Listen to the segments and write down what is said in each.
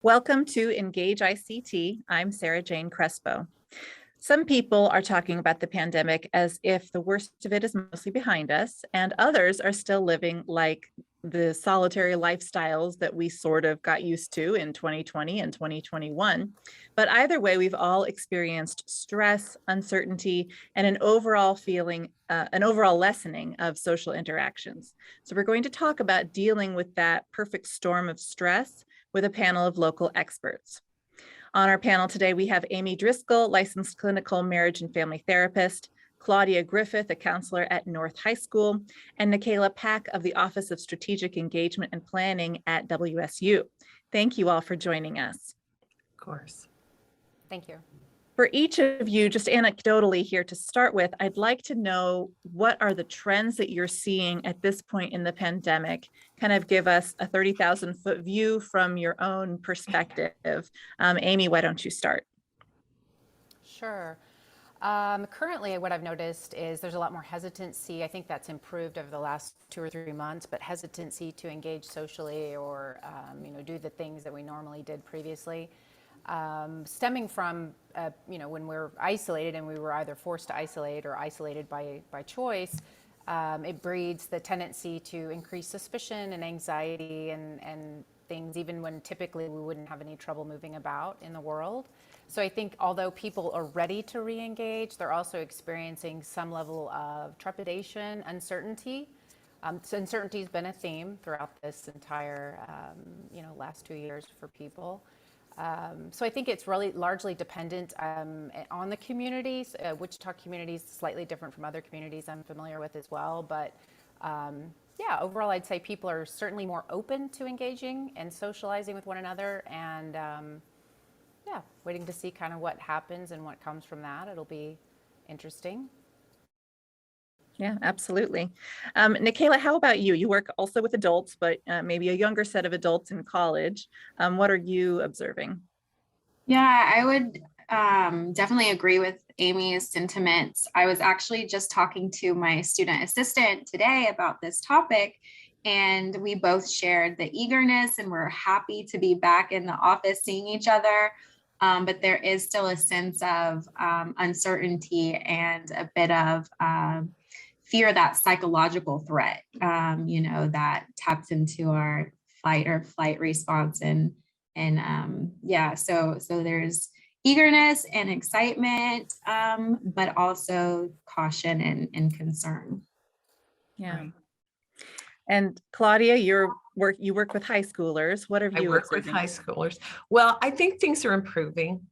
Welcome to Engage ICT. I'm Sarah Jane Crespo. Some people are talking about the pandemic as if the worst of it is mostly behind us, and others are still living like the solitary lifestyles that we sort of got used to in 2020 and 2021. But either way, we've all experienced stress, uncertainty, and an overall lessening of social interactions. So we're going to talk about dealing with that perfect storm of stress with a panel of local experts. On our panel today, we have Amy Driscoll, licensed clinical marriage and family therapist, Claudia Griffith, a counselor at North High School, and Nikayla Pack of the Office of Strategic Engagement and Planning at WSU. Thank you all for joining us. Of course. Thank you. For each of you, just anecdotally here to start with, I'd like to know what are the trends that you're seeing at this point in the pandemic. Kind of give us a 30,000-foot view from your own perspective. Amy, why don't you start? Sure. Currently, what I've noticed is there's a lot more hesitancy. I think that's improved over the last 2 or 3 months, but hesitancy to engage socially or do the things that we normally did previously. Stemming from, when we're isolated and we were either forced to isolate or isolated by choice, it breeds the tendency to increase suspicion and anxiety and things, even when typically we wouldn't have any trouble moving about in the world. So I think although people are ready to re-engage, they're also experiencing some level of trepidation, uncertainty. So uncertainty has been a theme throughout this entire, last 2 years for people. So I think it's really largely dependent on the communities. Wichita community is slightly different from other communities I'm familiar with as well. But overall, I'd say people are certainly more open to engaging and socializing with one another. And waiting to see kind of what happens and what comes from that. It'll be interesting. Yeah, absolutely. Nikayla, how about you? You work also with adults, but maybe a younger set of adults in college. What are you observing? Yeah, I would definitely agree with Amy's sentiments. I was actually just talking to my student assistant today about this topic, and we both shared the eagerness and we're happy to be back in the office seeing each other. But there is still a sense of uncertainty and a bit of fear, that psychological threat, that taps into our fight or flight response. So there's eagerness and excitement, but also caution and concern. Yeah. Right. And Claudia, you work with high schoolers. What have you I work observing? with high schoolers. Well, I think things are improving.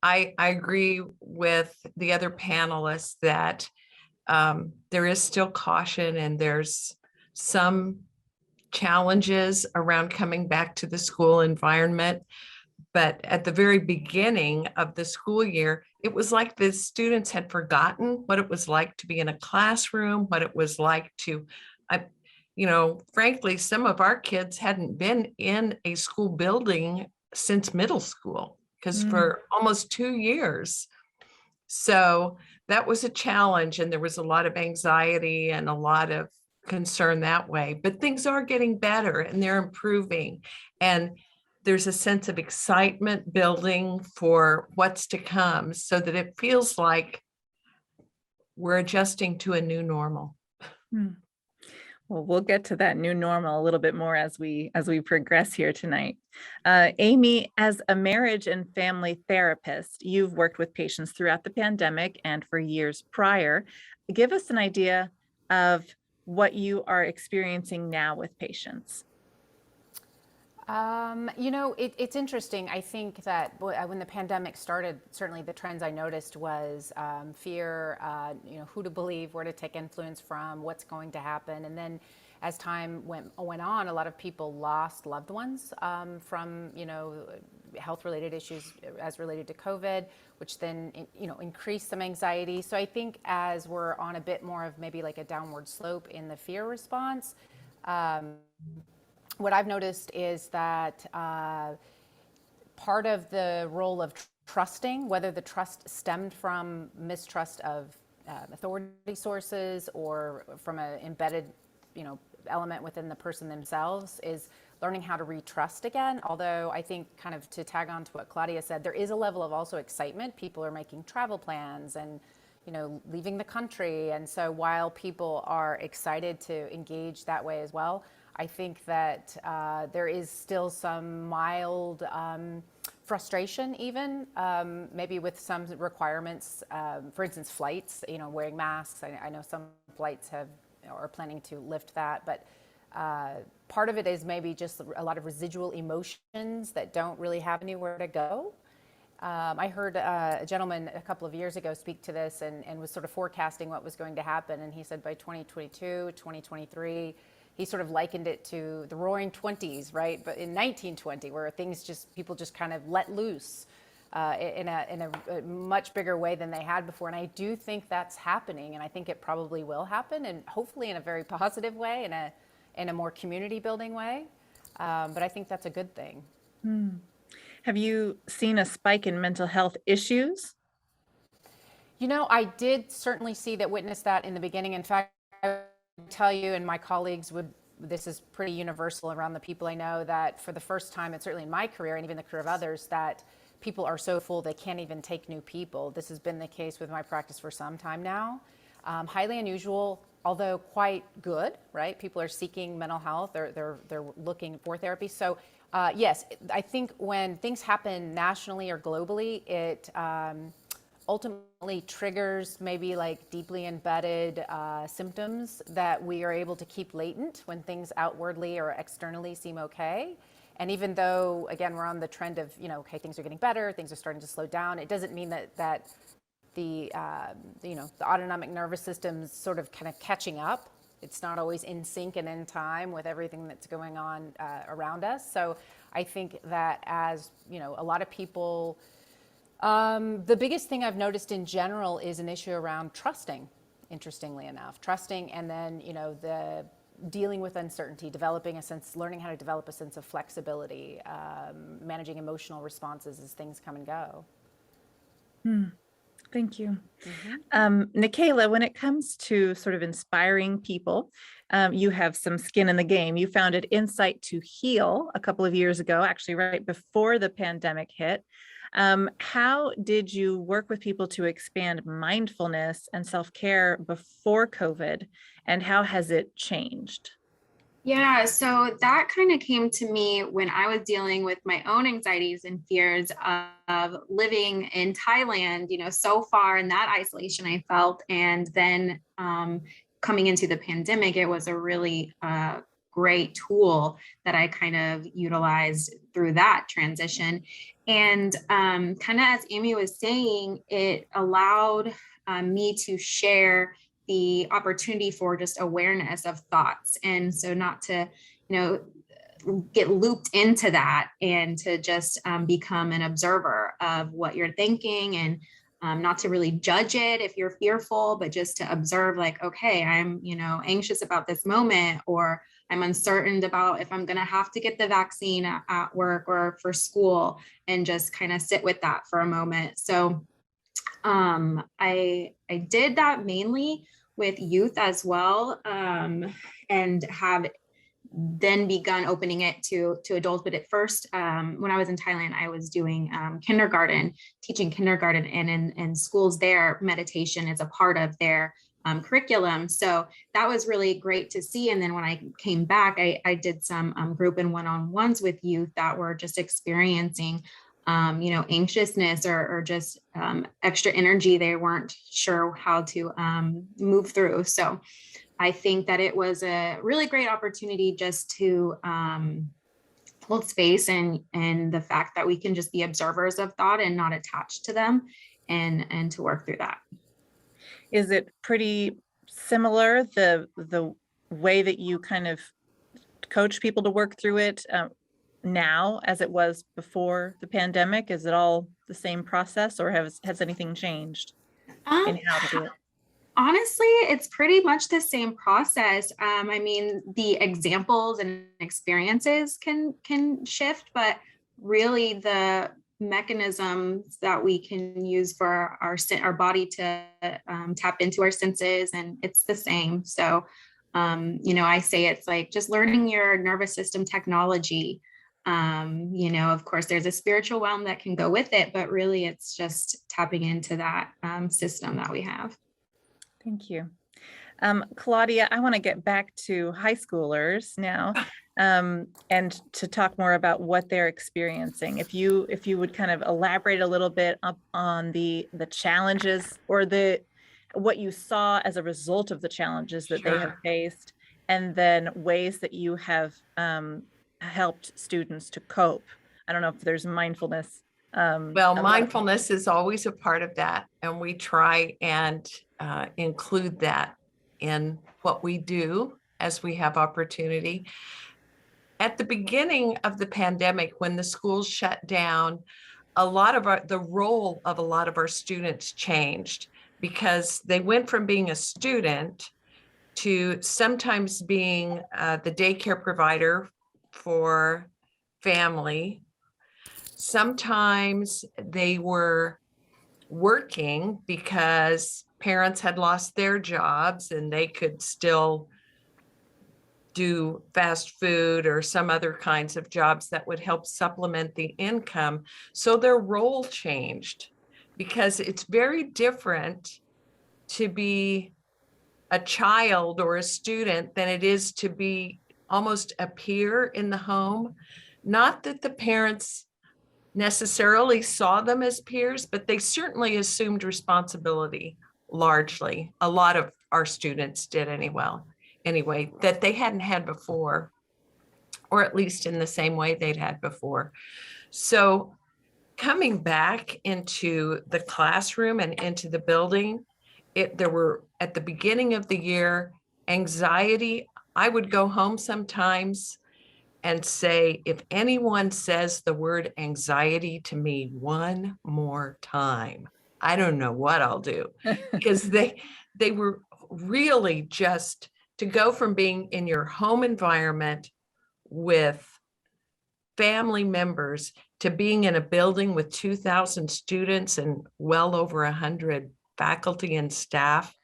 I agree with the other panelists that there is still caution and there's some challenges around coming back to the school environment. But at the very beginning of the school year, it was like the students had forgotten what it was like to be in a classroom, what it was like to, frankly, some of our kids hadn't been in a school building since middle school, because for almost 2 years. So that was a challenge, and there was a lot of anxiety and a lot of concern that way. But things are getting better and they're improving. And there's a sense of excitement building for what's to come, so that it feels like we're adjusting to a new normal. Well, we'll get to that new normal a little bit more as we progress here tonight. Amy, as a marriage and family therapist, you've worked with patients throughout the pandemic and for years prior. Give us an idea of what you are experiencing now with patients. It's interesting. I think that when the pandemic started, certainly the trends I noticed was fear, who to believe, where to take influence from, what's going to happen. And then as time went on, a lot of people lost loved ones from, health-related issues as related to COVID, which then, increased some anxiety. So I think as we're on a bit more of maybe like a downward slope in the fear response, what I've noticed is that part of the role of trusting, whether the trust stemmed from mistrust of authority sources or from an embedded, element within the person themselves, is learning how to retrust again. Although I think, kind of to tag on to what Claudia said, there is a level of also excitement. People are making travel plans and, leaving the country. And so while people are excited to engage that way as well, I think that there is still some mild frustration, even maybe with some requirements. For instance, flights, wearing masks. I know some flights are planning to lift that, but part of it is maybe just a lot of residual emotions that don't really have anywhere to go. I heard a gentleman a couple of years ago speak to this and was sort of forecasting what was going to happen. And he said by 2022, 2023, he sort of likened it to the roaring 20s, right? But in 1920, where people just kind of let loose in a much bigger way than they had before. And I do think that's happening. And I think it probably will happen, and hopefully in a very positive way, in a more community building way. But I think that's a good thing. Have you seen a spike in mental health issues? I did certainly witness that in the beginning. In fact, I would tell you, and my colleagues this is pretty universal around the people I know, that for the first time, and certainly in my career and even the career of others, that people are so full they can't even take new people. This has been the case with my practice for some time now. Highly unusual, although quite good, right? People are seeking mental health. They're looking for therapy. So yes, I think when things happen nationally or globally, it ultimately triggers maybe like deeply embedded symptoms that we are able to keep latent when things outwardly or externally seem okay. And even though, again, we're on the trend of, okay, things are getting better, things are starting to slow down, it doesn't mean that the autonomic nervous system's sort of kind of catching up. It's not always in sync and in time with everything that's going on around us. So I think that as, a lot of people, the biggest thing I've noticed in general is an issue around trusting, interestingly enough. Trusting, and then, the dealing with uncertainty, learning how to develop a sense of flexibility, managing emotional responses as things come and go. Thank you. Nikayla, when it comes to sort of inspiring people, you have some skin in the game. You founded Insight to Heal a couple of years ago, actually right before the pandemic hit. How did you work with people to expand mindfulness and self-care before COVID, and how has it changed? Yeah, so that kind of came to me when I was dealing with my own anxieties and fears of living in Thailand, so far in that isolation I felt. And then coming into the pandemic, it was a really great tool that I kind of utilized through that transition. And kind of as Amy was saying, it allowed me to share the opportunity for just awareness of thoughts. And so not to, get looped into that, and to just become an observer of what you're thinking, and not to really judge it if you're fearful, but just to observe, like, okay, I'm, anxious about this moment, or I'm uncertain about if I'm going to have to get the vaccine at work or for school, and just kind of sit with that for a moment. So I did that mainly with youth as well, and have then begun opening it to adults. But at first, when I was in Thailand, I was doing teaching kindergarten, and in schools there, meditation is a part of their curriculum. So that was really great to see. And then when I came back, I did some group and one-on-ones with youth that were just experiencing anxiousness or just extra energy they weren't sure how to move through. So I think that it was a really great opportunity just to hold space and the fact that we can just be observers of thought and not attached to them, and to work through that. Is it pretty similar, the way that you kind of coach people to work through it now as it was before the pandemic? Is it all the same process, or has anything changed in how to do it? Honestly, it's pretty much the same process. I mean, the examples and experiences can shift, but really the mechanisms that we can use for our body to tap into our senses, and it's the same. So I say it's like just learning your nervous system technology. Of course, there's a spiritual realm that can go with it, but really it's just tapping into that system that we have. Thank you. Claudia, I want to get back to high schoolers now, and to talk more about what they're experiencing. If you would kind of elaborate a little bit on the challenges or what you saw as a result of the challenges that they have faced, and then ways that you have helped students to cope. I don't know if there's mindfulness. Well, mindfulness is always a part of that, and we try and include that in what we do as we have opportunity. At the beginning of the pandemic, when the schools shut down, the role of a lot of our students changed, because they went from being a student to sometimes being the daycare provider for family. Sometimes they were working because parents had lost their jobs and they could still do fast food or some other kinds of jobs that would help supplement the income. So their role changed, because it's very different to be a child or a student than it is to be almost a peer in the home. Not that the parents necessarily saw them as peers, but they certainly assumed responsibility largely. A lot of our students did anyway, that they hadn't had before, or at least in the same way they'd had before. So coming back into the classroom and into the building, there were, at the beginning of the year, anxiety. I would go home sometimes and say, if anyone says the word anxiety to me one more time, I don't know what I'll do. Because they were really just to go from being in your home environment with family members to being in a building with 2,000 students and well over 100 faculty and staff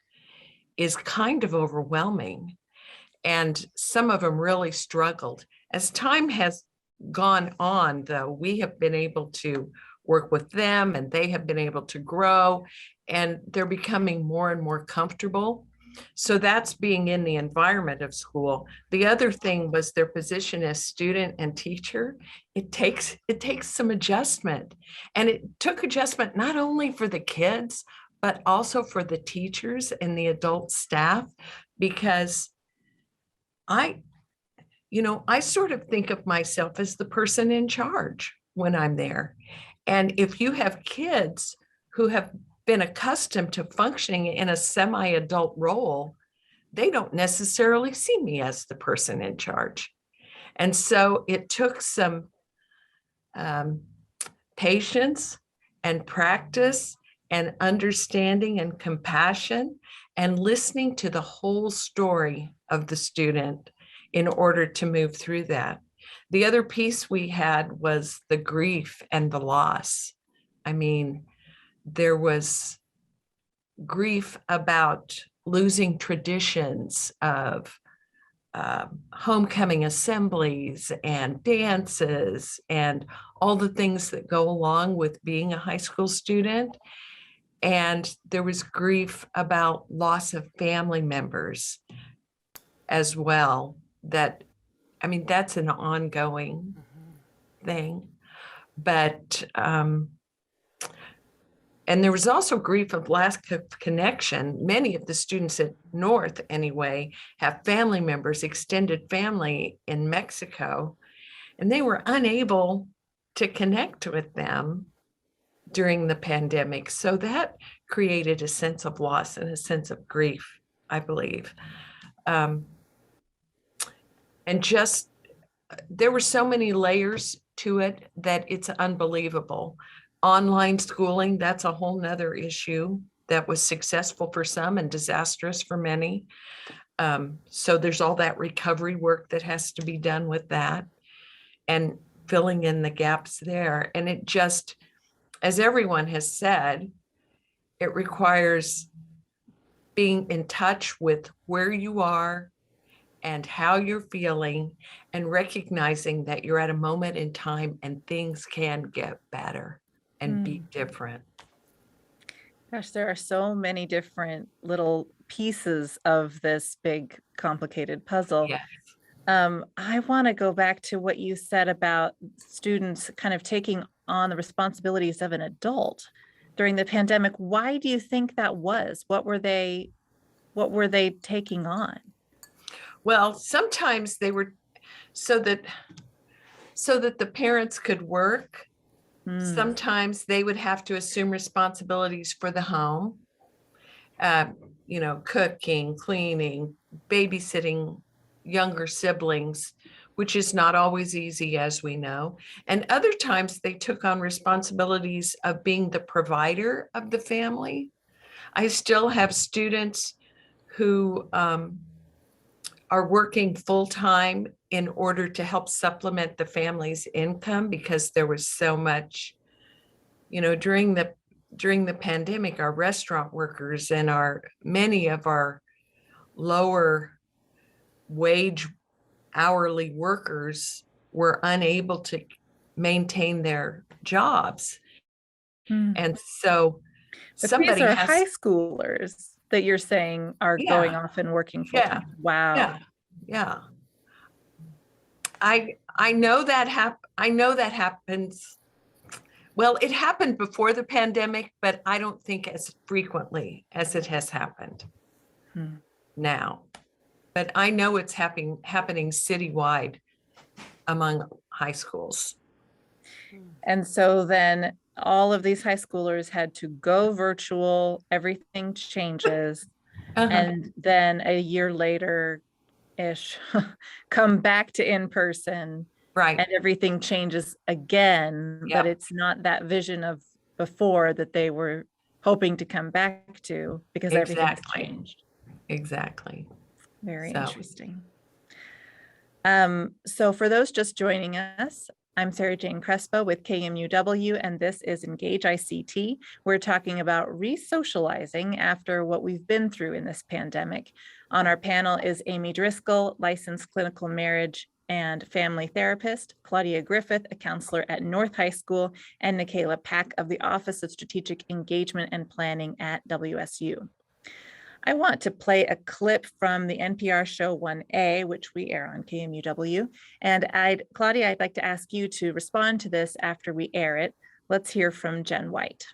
is kind of overwhelming. And some of them really struggled. As time has gone on, though, we have been able to work with them and they have been able to grow, and they're becoming more and more comfortable. So that's being in the environment of school. The other thing was their position as student and teacher. It takes some adjustment, and it took adjustment not only for the kids, but also for the teachers and the adult staff, because I sort of think of myself as the person in charge when I'm there. And if you have kids who have been accustomed to functioning in a semi-adult role, they don't necessarily see me as the person in charge. And so it took some patience and practice and understanding and compassion and listening to the whole story of the student in order to move through that. The other piece we had was the grief and the loss. I mean, there was grief about losing traditions of homecoming assemblies and dances and all the things that go along with being a high school student. And there was grief about loss of family members as well. That's an ongoing thing. But, and there was also grief of lack of connection. Many of the students at North, anyway, have family members, extended family in Mexico, and they were unable to connect with them during the pandemic. So that created a sense of loss and a sense of grief, I believe. And just, there were so many layers to it that it's unbelievable. Online schooling, that's a whole nother issue that was successful for some and disastrous for many. So there's all that recovery work that has to be done with that and filling in the gaps there. And it just, as everyone has said, it requires being in touch with where you are and how you're feeling, and recognizing that you're at a moment in time and things can get better and be different. Gosh, there are so many different little pieces of this big, complicated puzzle. Yes. I want to go back to what you said about students kind of taking on the responsibilities of an adult during the pandemic. Why do you think that was? What were they taking on? Well, sometimes they were so that the parents could work. Sometimes they would have to assume responsibilities for the home, cooking, cleaning, babysitting younger siblings, which is not always easy, as we know. And other times they took on responsibilities of being the provider of the family. I still have students who are working full-time in order to help supplement the family's income, because there was so much, during the pandemic, our restaurant workers and many of our lower wage hourly workers were unable to maintain their jobs. And so But somebody these are has high schoolers that you're saying are going off and working full time. Wow. Yeah. I know that happens. Well, it happened before the pandemic, but I don't think as frequently as it has happened now. But I know it's happening citywide among high schools. And so then all of these high schoolers had to go virtual, everything changes. And then a year later ish, come back to in person. Right. And everything changes again, but it's not that vision of before that they were hoping to come back to, because everything's changed. Exactly. Very interesting. So for those just joining us, I'm Sarah Jane Crespo with KMUW, and this is Engage ICT. We're talking about resocializing after what we've been through in this pandemic. On our panel is Amy Driscoll, licensed clinical marriage and family therapist, Claudia Griffith, a counselor at North High School, and Nikayla Pack of the Office of Strategic Engagement and Planning at WSU. I want to play a clip from the NPR show 1A, which we air on KMUW. And Claudia, I'd like to ask you to respond to this after we air it. Let's hear from Jen White.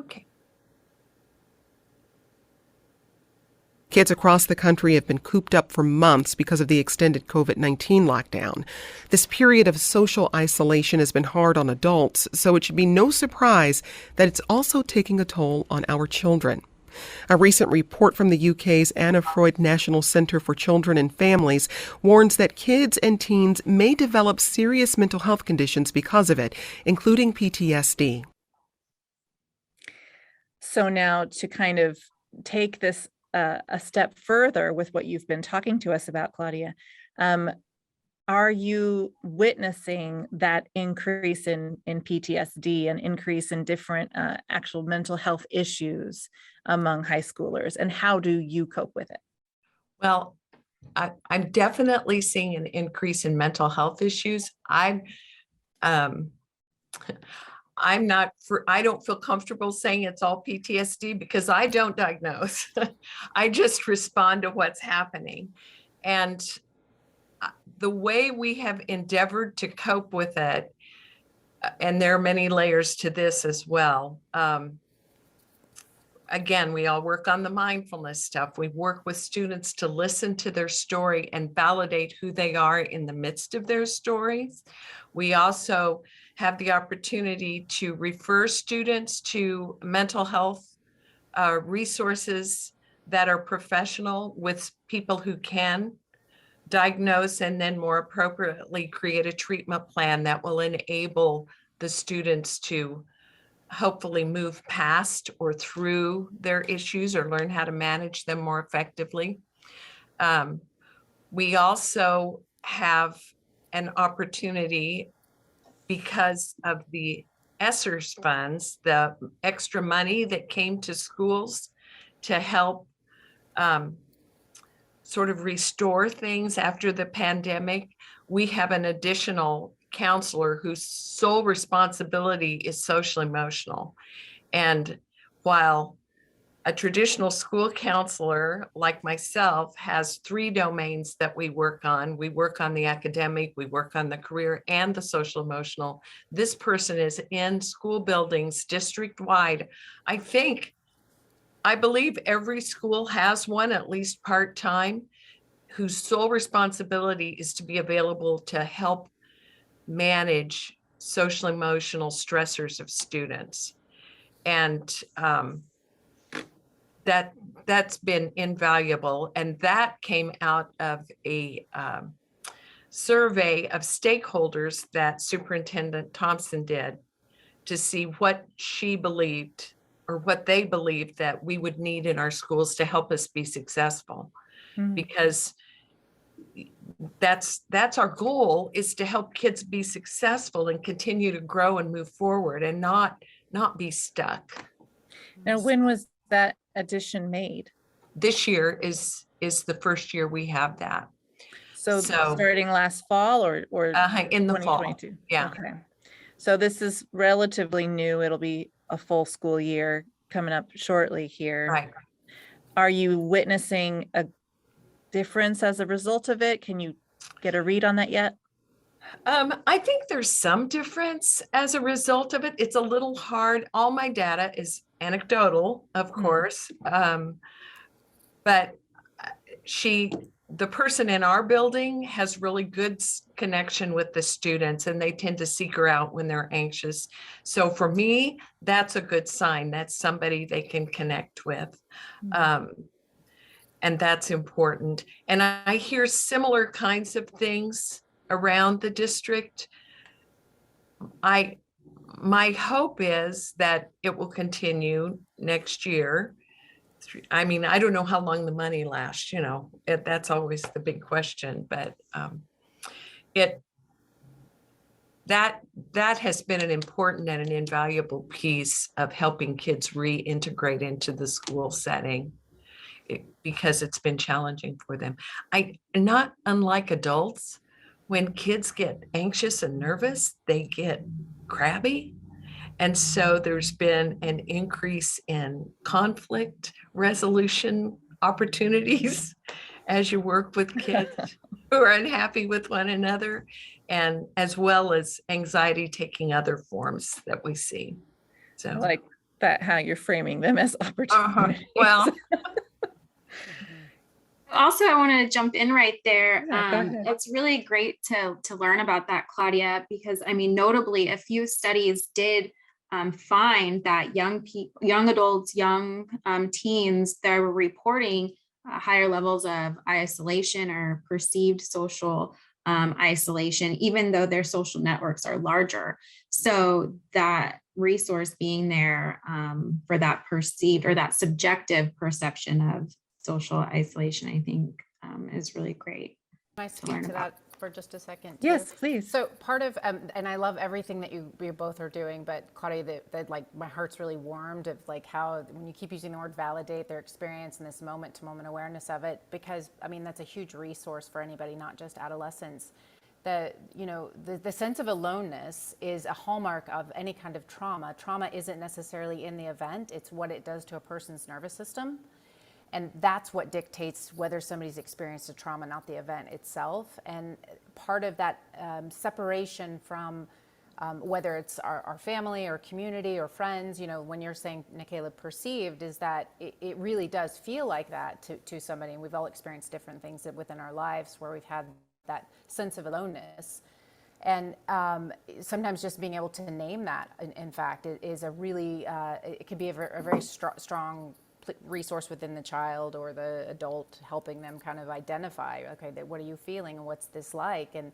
Okay. Kids across the country have been cooped up for months because of the extended COVID-19 lockdown. This period of social isolation has been hard on adults, so it should be no surprise that it's also taking a toll on our children. A recent report from the UK's Anna Freud National Centre for Children and Families warns that kids and teens may develop serious mental health conditions because of it, including PTSD. So now to kind of take this a step further with what you've been talking to us about, Claudia, are you witnessing that increase in PTSD and increase in different actual mental health issues among high schoolers? And how do you cope with it? Well, I'm definitely seeing an increase in mental health issues. I don't feel comfortable saying it's all PTSD because I don't diagnose. I just respond to what's happening. And the way we have endeavored to cope with it, and there are many layers to this as well. Again, we all work on the mindfulness stuff. We work with students to listen to their story and validate who they are in the midst of their stories. We also have the opportunity to refer students to mental health resources that are professional, with people who can diagnose and then more appropriately create a treatment plan that will enable the students to hopefully move past or through their issues or learn how to manage them more effectively. We also have an opportunity, because of the ESSERS funds, the extra money that came to schools to help sort of restore things after the pandemic, we have an additional counselor whose sole responsibility is social emotional. And while a traditional school counselor like myself has 3 domains that we work on. We work on the academic, we work on the career, and the social emotional. This person is in school buildings district-wide. I believe every school has one, at least part-time, whose sole responsibility is to be available to help manage social emotional stressors of students. And that's been invaluable. And that came out of a survey of stakeholders that Superintendent Thompson did to see what she believed or what they believed that we would need in our schools to help us be successful. Because that's our goal, is to help kids be successful and continue to grow and move forward and not be stuck. Now, when was that addition made? This year is the first year we have that. So starting last fall or in the fall. 2022? Yeah. Okay. So this is relatively new. It'll be a full school year coming up shortly here. Right. Are you witnessing a difference as a result of it? Can you get a read on that yet? I think there's some difference as a result of it. It's a little hard. All my data is anecdotal, of course. But the person in our building has really good connection with the students, and they tend to seek her out when they're anxious. So for me, that's a good sign. That's somebody they can connect with. And that's important. And I hear similar kinds of things around the district. My hope is that it will continue next year. I mean, I don't know how long the money lasts, that's always the big question, but that has been an important and an invaluable piece of helping kids reintegrate into the school setting, because it's been challenging for them. Not unlike adults, when kids get anxious and nervous, they get crabby. And so there's been an increase in conflict resolution opportunities as you work with kids who are unhappy with one another, and as well as anxiety taking other forms that we see. So I like that, how you're framing them as opportunities. Well, Also, I want to jump in right there. Yeah, go ahead. It's really great to learn about that, Claudia, because notably a few studies did find that young adults, young teens, that were reporting higher levels of isolation or perceived social isolation, even though their social networks are larger. So that resource being there for that perceived or that subjective perception of social isolation, I think is really great. Can I speak to that for just a second? Yes, please. So part of, and I love everything that you both are doing, but Claudia, that like my heart's really warmed of like how, when you keep using the word validate their experience and this moment to moment awareness of it, because that's a huge resource for anybody, not just adolescents. The sense of aloneness is a hallmark of any kind of trauma. Trauma isn't necessarily in the event, it's what it does to a person's nervous system. And that's what dictates whether somebody's experienced a trauma, not the event itself. And part of that separation from whether it's our family or community or friends, when you're saying, Nikayla, perceived, is that it really does feel like that to somebody. And we've all experienced different things within our lives where we've had that sense of aloneness. And sometimes just being able to name that, in fact, is a really, it can be a very strong resource within the child or the adult, helping them kind of identify, okay, what are you feeling and what's this like? And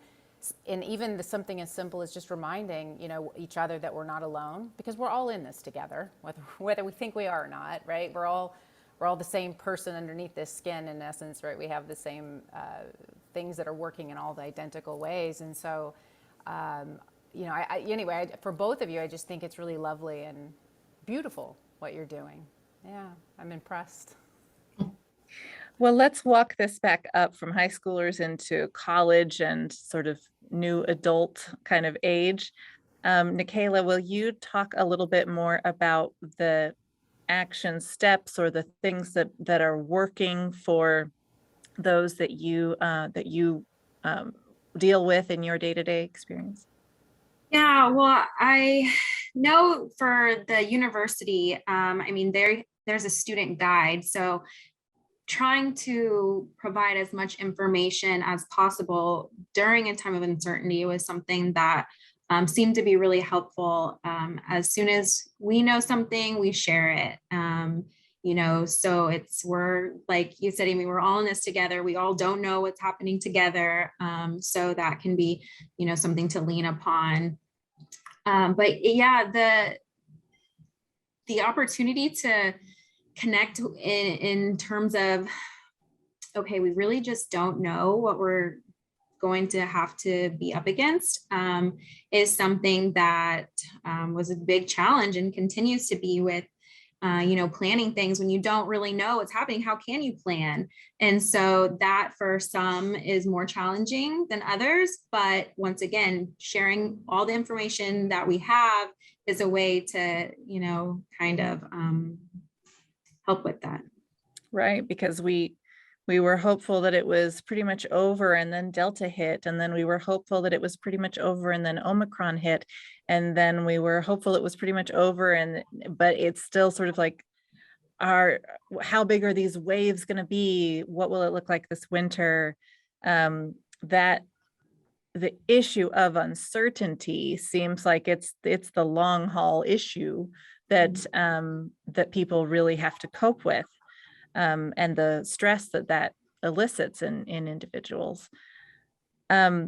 even something as simple as just reminding, each other that we're not alone, because we're all in this together, whether we think we are or not, right? We're all the same person underneath this skin, in essence, right? We have the same things that are working in all the identical ways. And so, anyway, for both of you, I just think it's really lovely and beautiful what you're doing. Yeah, I'm impressed. Well, let's walk this back up from high schoolers into college and sort of new adult kind of age. Nikayla, will you talk a little bit more about the action steps or the things that are working for those that you um, deal with in your day-to-day experience? Yeah, well, I know for the university, I mean, there's a student guide. So trying to provide as much information as possible during a time of uncertainty was something that seemed to be really helpful. As soon as we know something, we share it. So we're like you said, Amy, we're all in this together. We all don't know what's happening together. So that can be, something to lean upon. But yeah, the opportunity to connect in terms of, okay, we really just don't know what we're going to have to be up against, is something that was a big challenge and continues to be with planning things when you don't really know what's happening. How can you plan? And so that for some is more challenging than others. But once again, sharing all the information that we have is a way to, kind of help with that. Right, because we were hopeful that it was pretty much over and then Delta hit, and then we were hopeful that it was pretty much over and then Omicron hit, and then we were hopeful it was pretty much over, but it's still sort of like, how big are these waves going to be? What will it look like this winter? That the issue of uncertainty seems like it's the long haul issue that that people really have to cope with. And the stress that elicits in individuals. I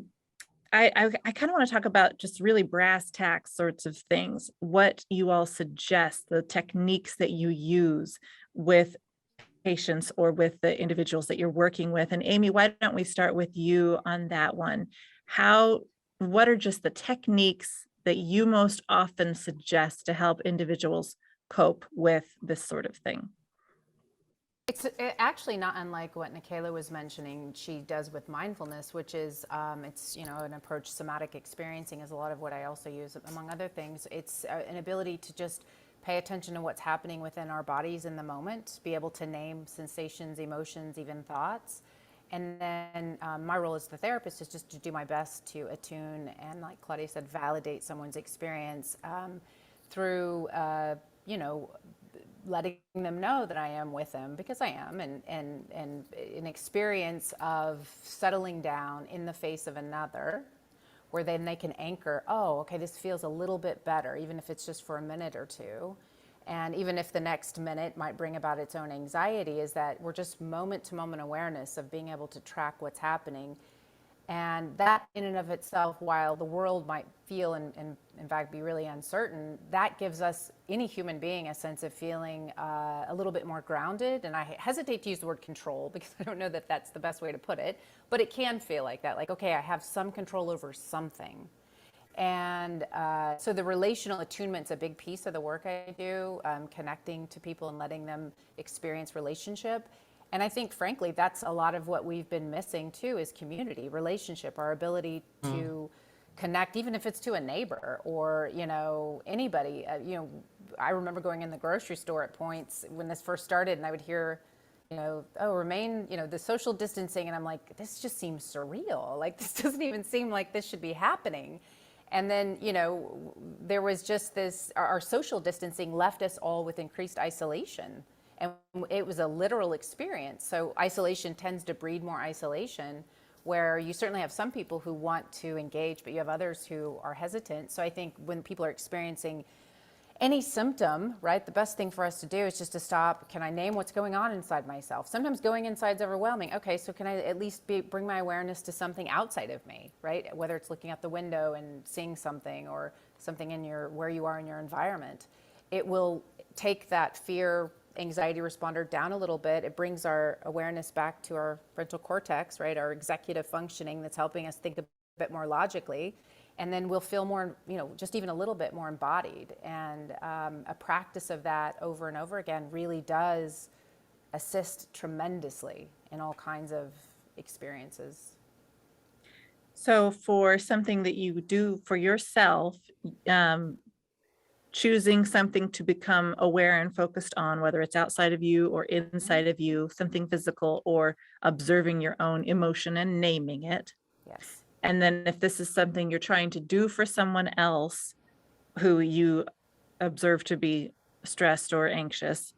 kind of want to talk about just really brass tacks sorts of things. What you all suggest, the techniques that you use with patients or with the individuals that you're working with. And Amy, why don't we start with you on that one? What are just the techniques that you most often suggest to help individuals cope with this sort of thing? It's actually not unlike what Nikayla was mentioning she does with mindfulness, which is it's an approach. Somatic experiencing is a lot of what I also use, among other things. It's an ability to just pay attention to what's happening within our bodies in the moment, be able to name sensations, emotions, even thoughts. And then my role as the therapist is just to do my best to attune and, like Claudia said, validate someone's experience through letting them know that I am with them, because I am, and an experience of settling down in the face of another, where then they can anchor, oh, okay, this feels a little bit better, even if it's just for a minute or two. And even if the next minute might bring about its own anxiety, is that we're just moment to moment awareness of being able to track what's happening. And that in and of itself, while the world might feel and in fact be really uncertain, that gives us, any human being, a sense of feeling a little bit more grounded. And I hesitate to use the word control because I don't know that that's the best way to put it, but it can feel like that. Like, okay, I have some control over something. And so the relational attunement's a big piece of the work I do, connecting to people and letting them experience relationship. And I think, frankly, that's a lot of what we've been missing too, is community, relationship, our ability to connect, even if it's to a neighbor or, anybody. I remember going in the grocery store at points when this first started, and I would hear, remain, the social distancing. And I'm like, this just seems surreal. Like, this doesn't even seem like this should be happening. And then, there was just this, our social distancing left us all with increased isolation. And it was a literal experience. So isolation tends to breed more isolation, where you certainly have some people who want to engage, but you have others who are hesitant. So I think when people are experiencing any symptom, right, the best thing for us to do is just to stop. Can I name what's going on inside myself? Sometimes going inside is overwhelming. Okay, so can I at least bring my awareness to something outside of me, right? Whether it's looking out the window and seeing something, or something in where you are in your environment. It will take that fear, anxiety responder down a little bit. It brings our awareness back to our frontal cortex, right? Our executive functioning that's helping us think a bit more logically. And then we'll feel more, just even a little bit more embodied. And a practice of that over and over again really does assist tremendously in all kinds of experiences. So for something that you do for yourself, choosing something to become aware and focused on, whether it's outside of you or inside of you, something physical, or observing your own emotion and naming it. Yes. And then if this is something you're trying to do for someone else who you observe to be stressed or anxious,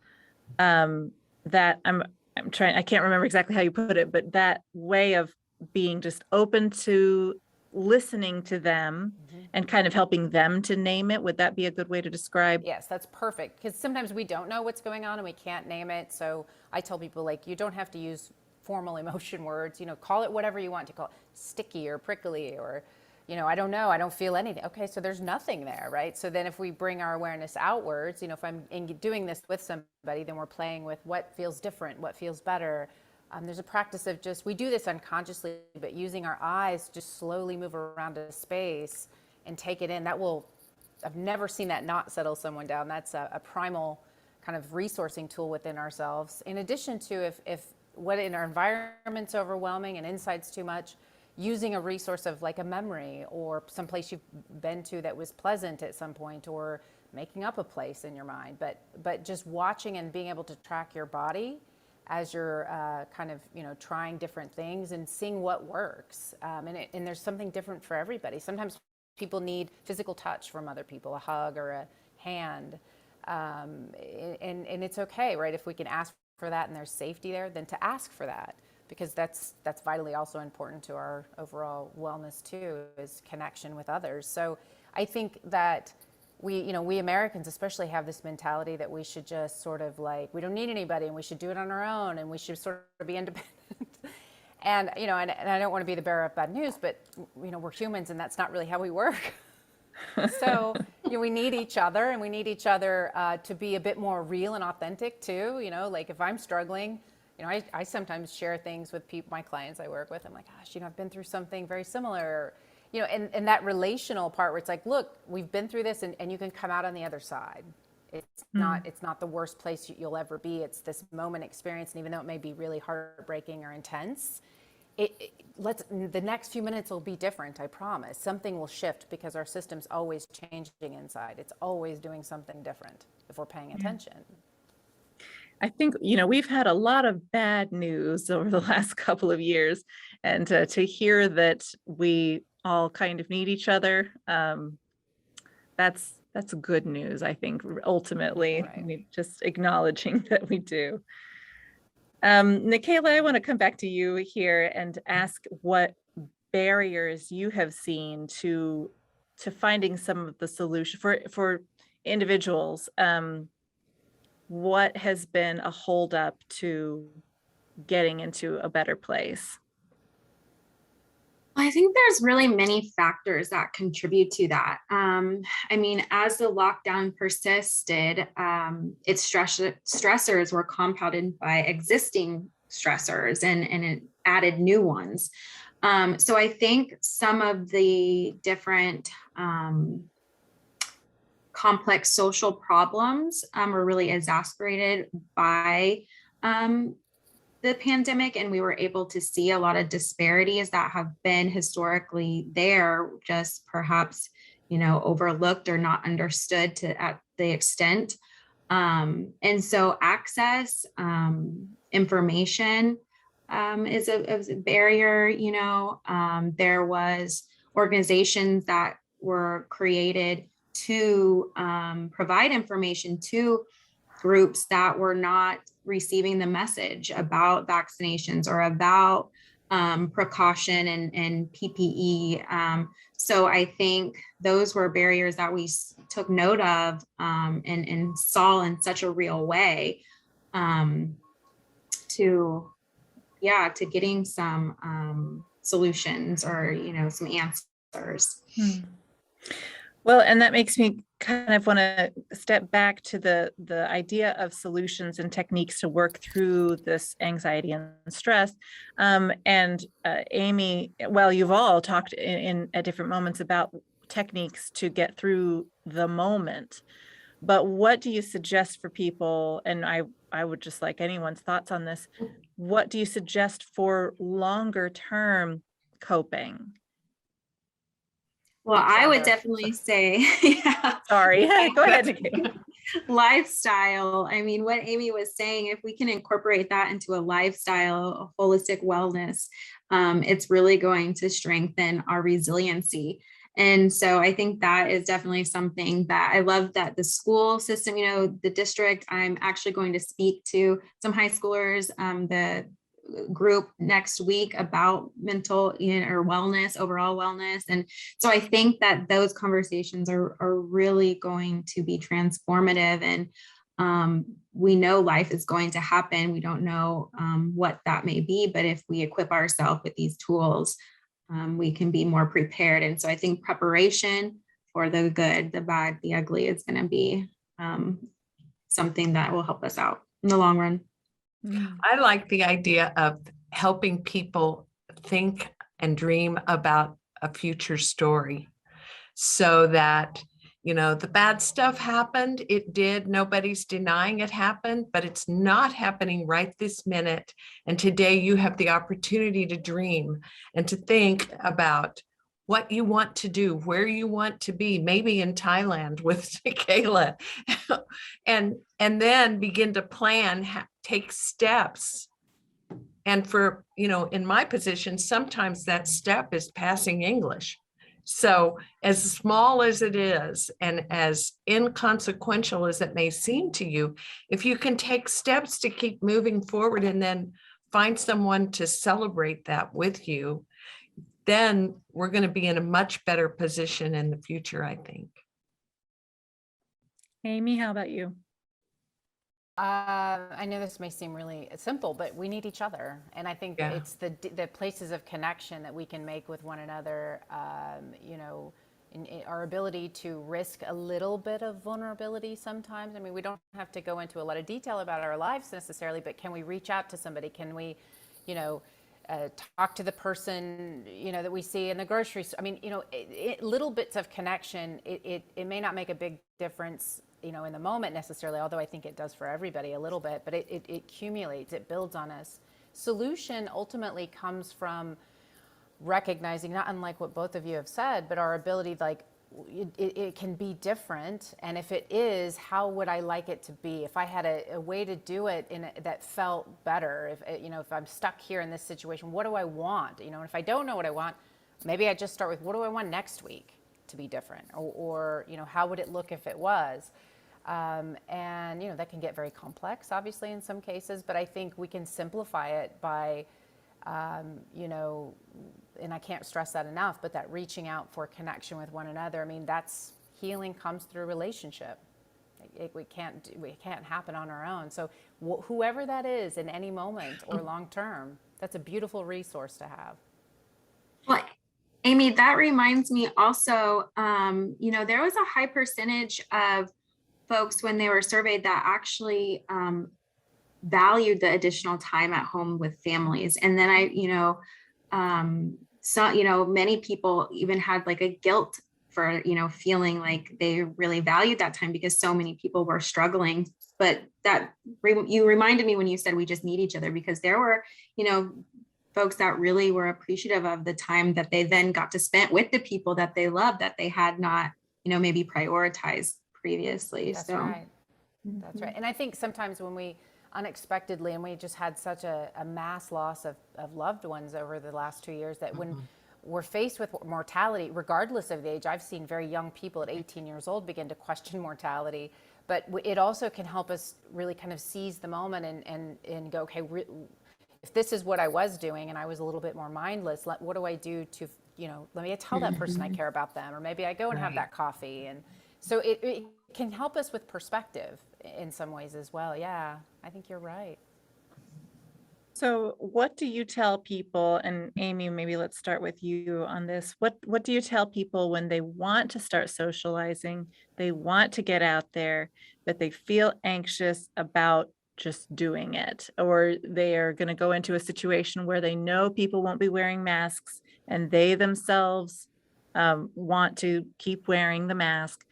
that I'm trying, I can't remember exactly how you put it, but that way of being just open to listening to them and kind of helping them to name it, would that be a good way to describe? Yes, that's perfect. Because sometimes we don't know what's going on and we can't name it. So I tell people, like, you don't have to use formal emotion words, call it whatever you want to call it, sticky or prickly or, I don't know, I don't feel anything. Okay, so there's nothing there, right? So then if we bring our awareness outwards, if I'm doing this with somebody, then we're playing with what feels different, what feels better. There's a practice of we do this unconsciously, but using our eyes, just slowly move around a space and take it in. I've never seen that not settle someone down. That's a primal kind of resourcing tool within ourselves. In addition to if what in our environment's overwhelming and inside's too much, using a resource of like a memory or some place you've been to that was pleasant at some point, or making up a place in your mind, but just watching and being able to track your body as you're kind of trying different things and seeing what works. And there's something different for everybody. Sometimes people need physical touch from other people, a hug or a hand, and it's okay, right? If we can ask for that and there's safety there, then to ask for that, because that's vitally also important to our overall wellness too, is connection with others. So I think that we Americans especially have this mentality that we should just sort of we don't need anybody and we should do it on our own and we should sort of be independent. And, and I don't want to be the bearer of bad news, but, we're humans and that's not really how we work. So, we need each other, and we need each other to be a bit more real and authentic too. Like if I'm struggling, I sometimes share things with my clients I work with. I'm like, gosh, I've been through something very similar. And that relational part where it's like, look, we've been through this and you can come out on the other side. It's not the worst place you'll ever be. It's this moment experience. And even though it may be really heartbreaking or intense, the next few minutes will be different. I promise. Something will shift because our system's always changing inside. It's always doing something different if we're paying attention. I think, we've had a lot of bad news over the last couple of years, and to hear that we all kind of need each other, that's good news, I think, ultimately. Right. We just acknowledging that we do. Nikayla, I want to come back to you here and ask what barriers you have seen to finding some of the solution for individuals. What has been a holdup to getting into a better place? I think there's really many factors that contribute to that. As the lockdown persisted, its stressors were compounded by existing stressors and it added new ones. So I think some of the different complex social problems were really exacerbated by the pandemic, and we were able to see a lot of disparities that have been historically there, just perhaps, overlooked or not understood at the extent. And so access, information is a barrier. There was organizations that were created to provide information to groups that were not receiving the message about vaccinations or about precaution and PPE. So I think those were barriers that we took note of and saw in such a real way to getting some solutions or, some answers. Well, and that makes me kind of want to step back to the idea of solutions and techniques to work through this anxiety and stress. And Amy, well, you've all talked in at different moments about techniques to get through the moment. But what do you suggest for people? And I I would just like anyone's thoughts on this. What do you suggest for longer term coping? Well, Each I would other. definitely say, yeah, Sorry, go ahead, Nikki. lifestyle. I mean, what Amy was saying, if we can incorporate that into a lifestyle, a holistic wellness, it's really going to strengthen our resiliency. And so I think that is definitely something that I love, that the school system, you know, the district, I'm actually going to speak to some high schoolers, the group next week about mental, you know, or wellness, overall wellness. And so I think that those conversations are really going to be transformative. And we know life is going to happen. We don't know what that may be, but if we equip ourselves with these tools, we can be more prepared. And so I think preparation for the good, the bad, the ugly is going to be something that will help us out in the long run. I like the idea of helping people think and dream about a future story, so that, you know, the bad stuff happened. It did. Nobody's denying it happened, but it's not happening right this minute. And today you have the opportunity to dream and to think about what you want to do, where you want to be, maybe in Thailand with Kayla, and then begin to plan, take steps. And for, you know, in my position, sometimes that step is passing English. So as small as it is, and as inconsequential as it may seem to you, if you can take steps to keep moving forward and then find someone to celebrate that with you, then we're going to be in a much better position in the future, I think. Amy, how about you? I know this may seem really simple, but we need each other. And I think it's the places of connection that we can make with one another, you know, in our ability to risk a little bit of vulnerability sometimes. I mean, we don't have to go into a lot of detail about our lives necessarily, but can we reach out to somebody? Can we, you know, talk to the person, you know, that we see in the grocery store? I mean, you know, little bits of connection, it may not make a big difference, you know, in the moment necessarily, although I think it does for everybody a little bit, but it accumulates, it builds on us. Solution ultimately comes from recognizing, not unlike what both of you have said, but our ability, like, it can be different. And if it is, how would I like it to be? If I had a way to do it that felt better, if, you know, if I'm stuck here in this situation, what do I want? You know, and if I don't know what I want, maybe I just start with, what do I want next week to be different? Or you know, how would it look if it was? And, you know, that can get very complex, obviously, in some cases, but I think we can simplify it by, you know, and I can't stress that enough, but that reaching out for connection with one another. I mean, that's healing comes through relationship. We can't happen on our own. So whoever that is in any moment or long term, that's a beautiful resource to have. Well, Amy, that reminds me also, you know, there was a high percentage of folks when they were surveyed that actually valued the additional time at home with families. And then you know, many people even had like a guilt for, you know, feeling like they really valued that time because so many people were struggling. But you reminded me when you said we just need each other, because there were, you know, folks that really were appreciative of the time that they then got to spend with the people that they loved, that they had not, you know, maybe prioritized previously. That's right. That's right. And I think sometimes when we unexpectedly, and we just had such a mass loss of loved ones over the last 2 years, that when we're faced with mortality, regardless of the age, I've seen very young people at 18 years old begin to question mortality, but it also can help us really kind of seize the moment and go, okay, if this is what I was doing and I was a little bit more mindless, what do I do to, you know, let me tell that person I care about them, or maybe I go and have that coffee. And so it can help us with perspective in some ways as well. Yeah, I think you're right. So what do you tell people, and Amy, maybe let's start with you on this. What do you tell people when they want to start socializing, they want to get out there, but they feel anxious about just doing it, or they are going to go into a situation where they know people won't be wearing masks and they themselves want to keep wearing the mask?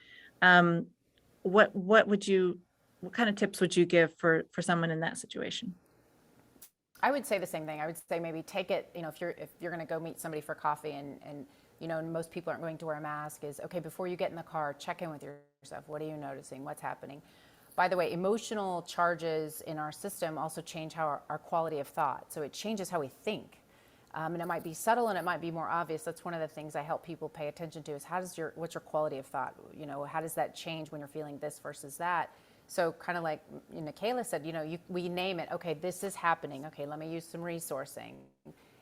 What would you what kind of tips would you give for someone in that situation? I would say the same thing. I would say maybe take it, if you're going to go meet somebody for coffee and most people aren't going to wear a mask, is okay, before you get in the car, check in with yourself. What are you noticing? What's happening? By the way, emotional charges in our system also change how our quality of thought. So it changes how we think. And it might be subtle and it might be more obvious. That's one of the things I help people pay attention to is what's your quality of thought? How does that change when you're feeling this versus that? So kind of like Michaela said, we name it, okay, this is happening. Okay, let me use some resourcing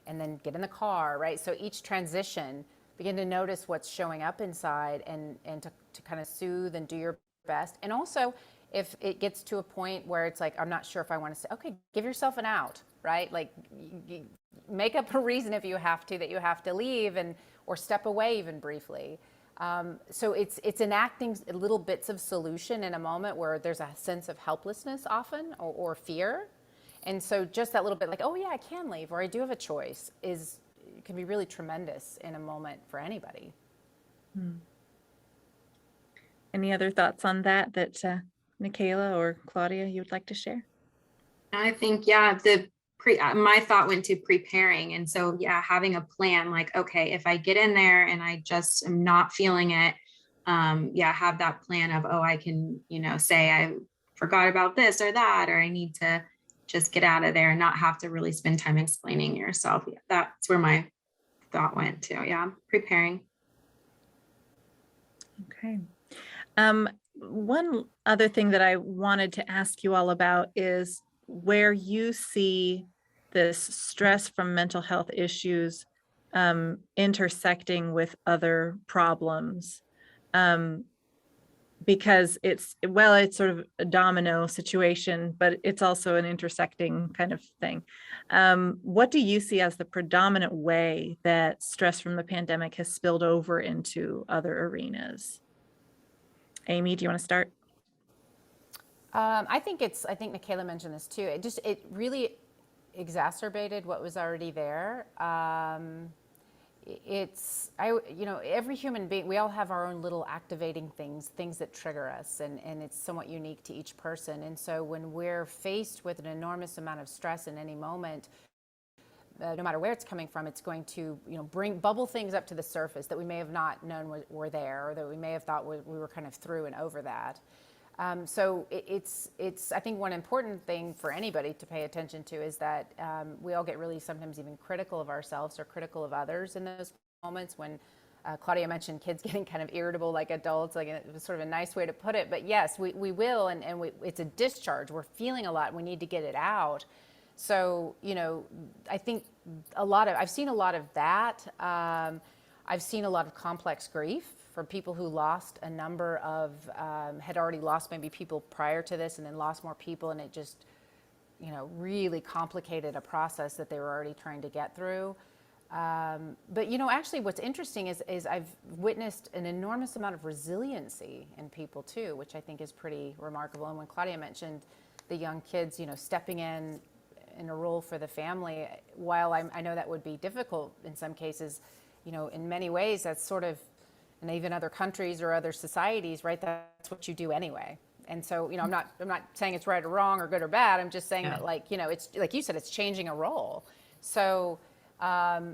and then get in the car, right? So each transition, begin to notice what's showing up inside and to kind of soothe and do your best. And also, if it gets to a point where it's like, I'm not sure if I want to say, okay, give yourself an out, right? Like make up a reason if you have to, that you have to leave or step away even briefly. So it's enacting little bits of solution in a moment where there's a sense of helplessness often or fear. And so just that little bit like, oh yeah, I can leave, or I do have a choice can be really tremendous in a moment for anybody. Any other thoughts on that Michaela or Claudia, you would like to share? I think, yeah, my thought went to preparing. And so, yeah, having a plan, like, okay, if I get in there and I just am not feeling it, have that plan of, I can, say I forgot about this or that, or I need to just get out of there and not have to really spend time explaining yourself. Yeah, that's where my thought went to. Yeah, preparing. Okay. One other thing that I wanted to ask you all about is where you see this stress from mental health issues intersecting with other problems. Because it's sort of a domino situation, but it's also an intersecting kind of thing. What do you see as the predominant way that stress from the pandemic has spilled over into other arenas? Amy, do you want to start? I think Michaela mentioned this too. It really exacerbated what was already there. Every human being, we all have our own little activating things that trigger us, and it's somewhat unique to each person. And so when we're faced with an enormous amount of stress in any moment, no matter where it's coming from, it's going to, bubble things up to the surface that we may have not known were there, or that we may have thought we were kind of through and over that. So it's I think one important thing for anybody to pay attention to is that we all get really sometimes even critical of ourselves or critical of others in those moments when Claudia mentioned kids getting kind of irritable like adults, like it was sort of a nice way to put it. But yes, we will, and it's a discharge. We're feeling a lot and we need to get it out. So, I think I've seen a lot of that. I've seen a lot of complex grief for people who lost a number of, had already lost maybe people prior to this and then lost more people, and it just, really complicated a process that they were already trying to get through. But, actually what's interesting is I've witnessed an enormous amount of resiliency in people too, which I think is pretty remarkable. And when Claudia mentioned the young kids, stepping in a role for the family, while I know that would be difficult in some cases, in many ways that's sort of, and even other countries or other societies, right? That's what you do anyway. And so, I'm not saying it's right or wrong or good or bad. I'm just saying that, it's like you said, it's changing a role. So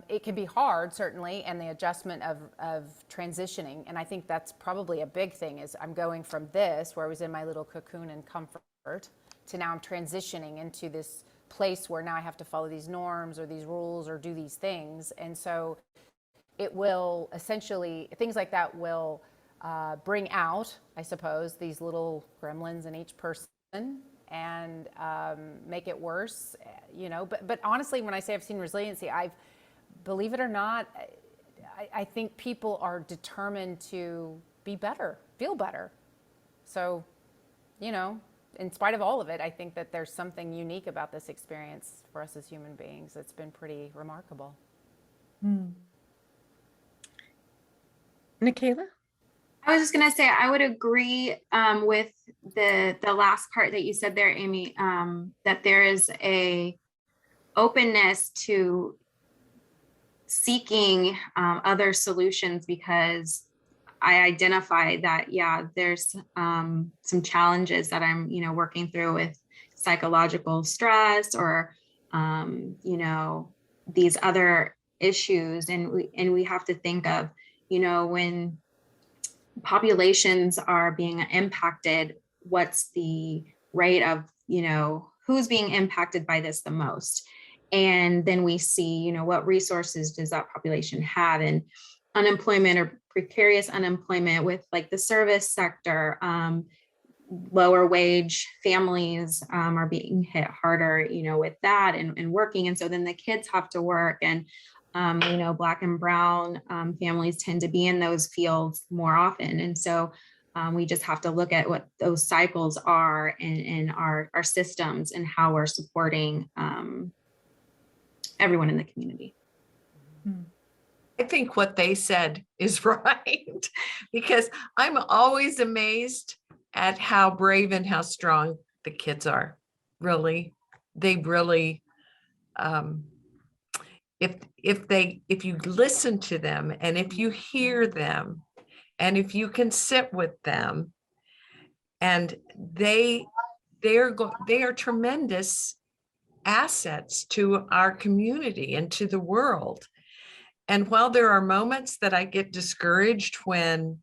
it can be hard, certainly, and the adjustment of transitioning. And I think that's probably a big thing is I'm going from this, where I was in my little cocoon and comfort, to now I'm transitioning into this place where now I have to follow these norms or these rules or do these things. And so it will essentially, things like that will bring out, I suppose, these little gremlins in each person and make it worse, But honestly, when I say I've seen resiliency, believe it or not, I think people are determined to be better, feel better. So, in spite of all of it, I think that there's something unique about this experience for us as human beings that's been pretty remarkable. Michaela? I was just going to say, I would agree with the last part that you said there, Amy, that there is a openness to seeking other solutions, because I identify that, yeah, there's some challenges that I'm, working through with psychological stress or, these other issues. And we have to think of, when populations are being impacted, what's the rate of, who's being impacted by this the most? And then we see, what resources does that population have? And unemployment or precarious unemployment with like the service sector, lower wage families are being hit harder, with that and working. And so then the kids have to work, and Black and brown families tend to be in those fields more often. And so we just have to look at what those cycles are in our systems and how we're supporting everyone in the community. I think what they said is right, because I'm always amazed at how brave and how strong the kids are. Really, they really, if you listen to them and if you hear them and if you can sit with them, and they are tremendous assets to our community and to the world. And while there are moments that I get discouraged when,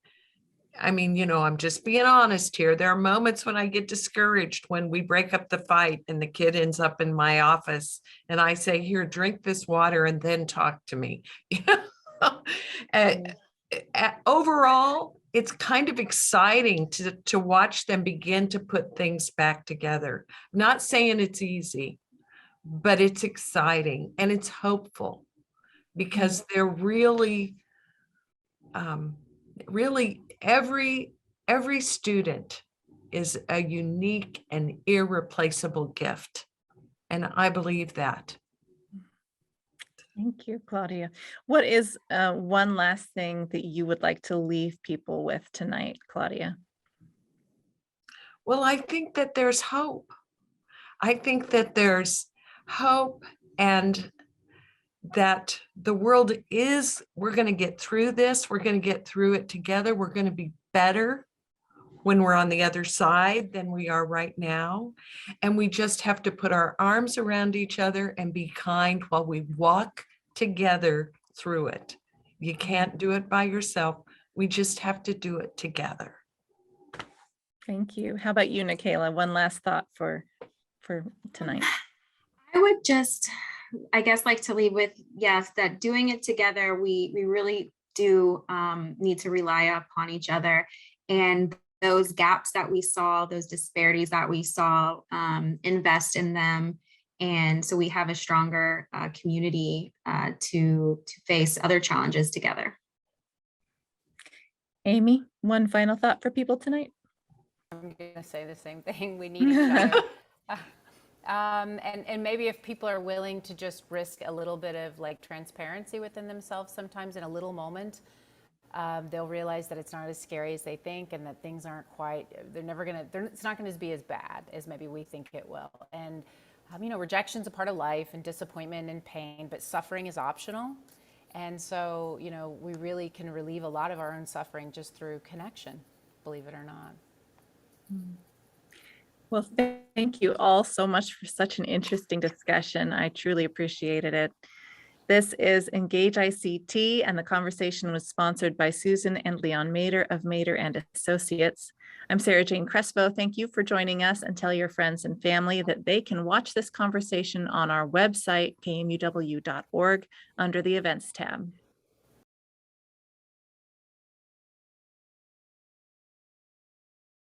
I'm just being honest here. There are moments when I get discouraged when we break up the fight and the kid ends up in my office and I say, here, drink this water and then talk to me. Overall, it's kind of exciting to watch them begin to put things back together. I'm not saying it's easy, but it's exciting and it's hopeful, because they're really, really every student is a unique and irreplaceable gift. And I believe that. Thank you, Claudia. What is one last thing that you would like to leave people with tonight, Claudia? Well, I think that there's hope. I think that there's hope, and that the world we're going to get through this. We're going to get through it together. We're going to be better when we're on the other side than we are right now. And we just have to put our arms around each other and be kind while we walk together through it. You can't do it by yourself. We just have to do it together. Thank you. How about you, Nikayla? One last thought for tonight. I would just, I guess, like to leave with, yes, that doing it together, we really do need to rely upon each other. And those gaps that we saw, those disparities that we saw, invest in them. And so we have a stronger community to face other challenges together. Amy, one final thought for people tonight? I'm going to say the same thing. We need each other. And maybe if people are willing to just risk a little bit of like transparency within themselves sometimes in a little moment, they'll realize that it's not as scary as they think, and that things aren't quite, it's not going to be as bad as maybe we think it will. And, rejection's a part of life, and disappointment and pain, but suffering is optional. And so, we really can relieve a lot of our own suffering just through connection, believe it or not. Well, thank you all so much for such an interesting discussion. I truly appreciated it. This is Engage ICT, and the conversation was sponsored by Susan and Leon Mader of Mader and Associates. I'm Sarah Jane Crespo. Thank you for joining us, and tell your friends and family that they can watch this conversation on our website, kmuw.org, under the Events tab.